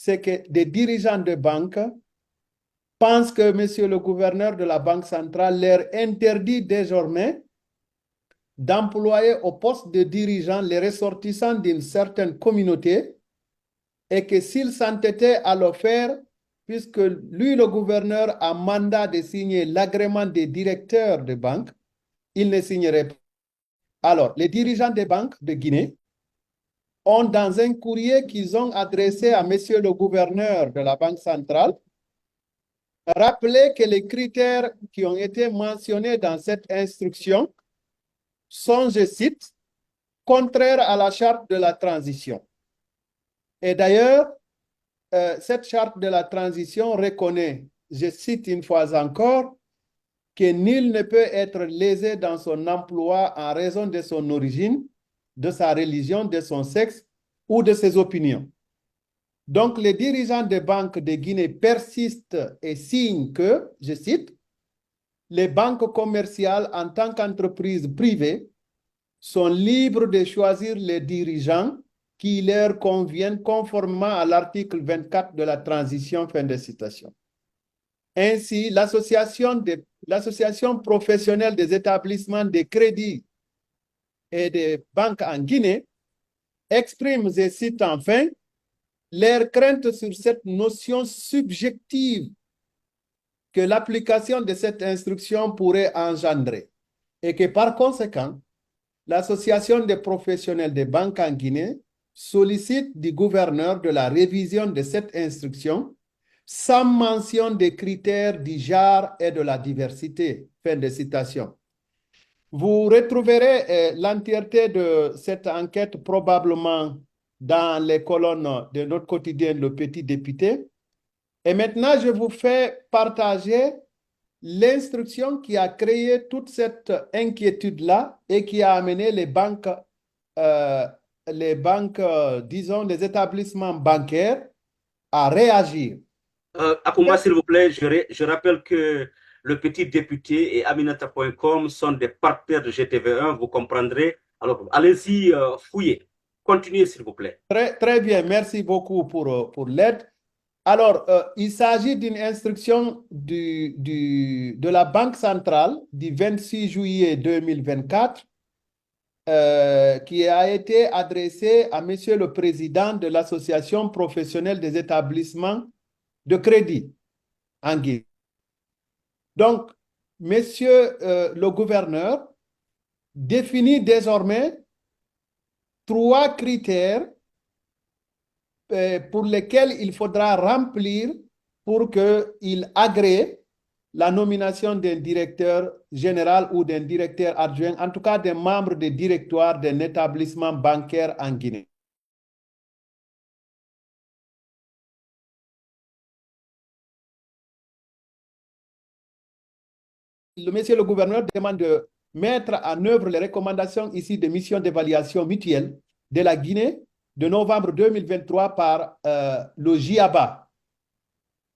c'est que des dirigeants de banque pensent que monsieur le gouverneur de la Banque centrale leur interdit désormais d'employer au poste de dirigeant les ressortissants d'une certaine communauté et que s'il s'entêtait à le faire, puisque lui, le gouverneur, a mandat de signer l'agrément des directeurs de banque, il ne signerait pas. Alors, les dirigeants des banques de Guinée ont, dans un courrier qu'ils ont adressé à monsieur le gouverneur de la Banque centrale, rappelé que les critères qui ont été mentionnés dans cette instruction sont, je cite, contraires à la charte de la transition. Et d'ailleurs, cette charte de la transition reconnaît, je cite une fois encore, que nul ne peut être lésé dans son emploi en raison de son origine, de sa religion, de son sexe ou de ses opinions. Donc, les dirigeants des banques de Guinée persistent et signent que, je cite, les banques commerciales en tant qu'entreprises privées sont libres de choisir les dirigeants qui leur conviennent conformément à l'article 24 de la transition, fin de citation. Ainsi, l'association professionnelle des établissements de crédit et des banques en Guinée exprime, je cite enfin, leur crainte sur cette notion subjective que l'application de cette instruction pourrait engendrer et que par conséquent, l'association des professionnels des banques en Guinée sollicite du gouverneur de la révision de cette instruction sans mention des critères du genre et de la diversité. Fin de citation. Vous retrouverez l'entièreté de cette enquête probablement dans les colonnes de notre quotidien Le Petit Député. Et maintenant, je vous fais partager l'instruction qui a créé toute cette inquiétude-là et qui a amené les banques, disons, les établissements bancaires à réagir. Akouma, s'il vous plaît, je rappelle que le petit député et Aminata.com sont des partenaires de GTV1, vous comprendrez. Alors, allez-y, fouillez. Continuez, s'il vous plaît. Très, très bien, merci beaucoup pour l'aide. Alors, il s'agit d'une instruction de la Banque centrale du 26 juillet 2024 qui a été adressée à Monsieur le Président de l'Association professionnelle des établissements de crédit en Guinée. Donc, Monsieur le gouverneur définit désormais 3 critères pour lesquels il faudra remplir pour qu'il agrée la nomination d'un directeur général ou d'un directeur adjoint, en tout cas des membres du directoire d'un établissement bancaire en Guinée. Monsieur le gouverneur demande de mettre en œuvre les recommandations ici de mission d'évaluation mutuelle de la Guinée de novembre 2023 par le GIABA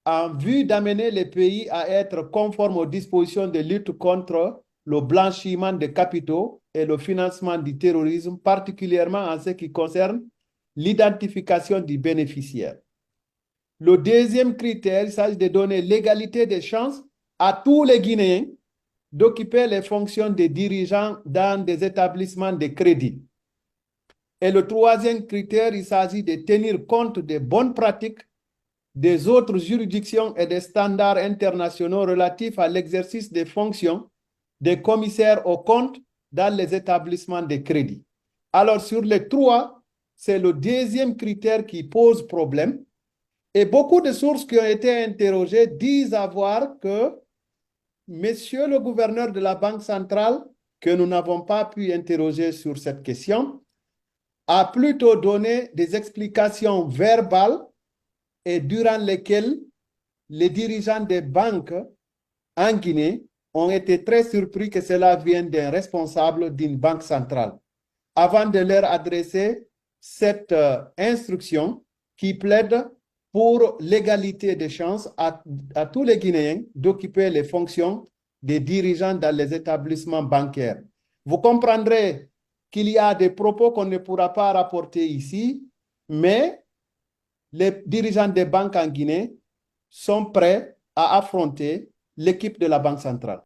en vue d'amener les pays à être conformes aux dispositions de lutte contre le blanchiment de capitaux et le financement du terrorisme, particulièrement en ce qui concerne l'identification du bénéficiaire. Le deuxième critère, il s'agit de donner l'égalité des chances à tous les Guinéens d'occuper les fonctions de dirigeants dans des établissements de crédit. Et le troisième critère, il s'agit de tenir compte des bonnes pratiques des autres juridictions et des standards internationaux relatifs à l'exercice des fonctions des commissaires aux comptes dans les établissements de crédit. Alors, sur les 3, c'est le deuxième critère qui pose problème. Et beaucoup de sources qui ont été interrogées disent avoir que Monsieur le gouverneur de la Banque centrale, que nous n'avons pas pu interroger sur cette question, a plutôt donné des explications verbales et durant lesquelles les dirigeants des banques en Guinée ont été très surpris que cela vienne d'un responsable d'une banque centrale, avant de leur adresser cette instruction qui plaide pour l'égalité des chances à tous les Guinéens d'occuper les fonctions des dirigeants dans les établissements bancaires. Vous comprendrez qu'il y a des propos qu'on ne pourra pas rapporter ici, mais les dirigeants des banques en Guinée sont prêts à affronter l'équipe de la Banque centrale.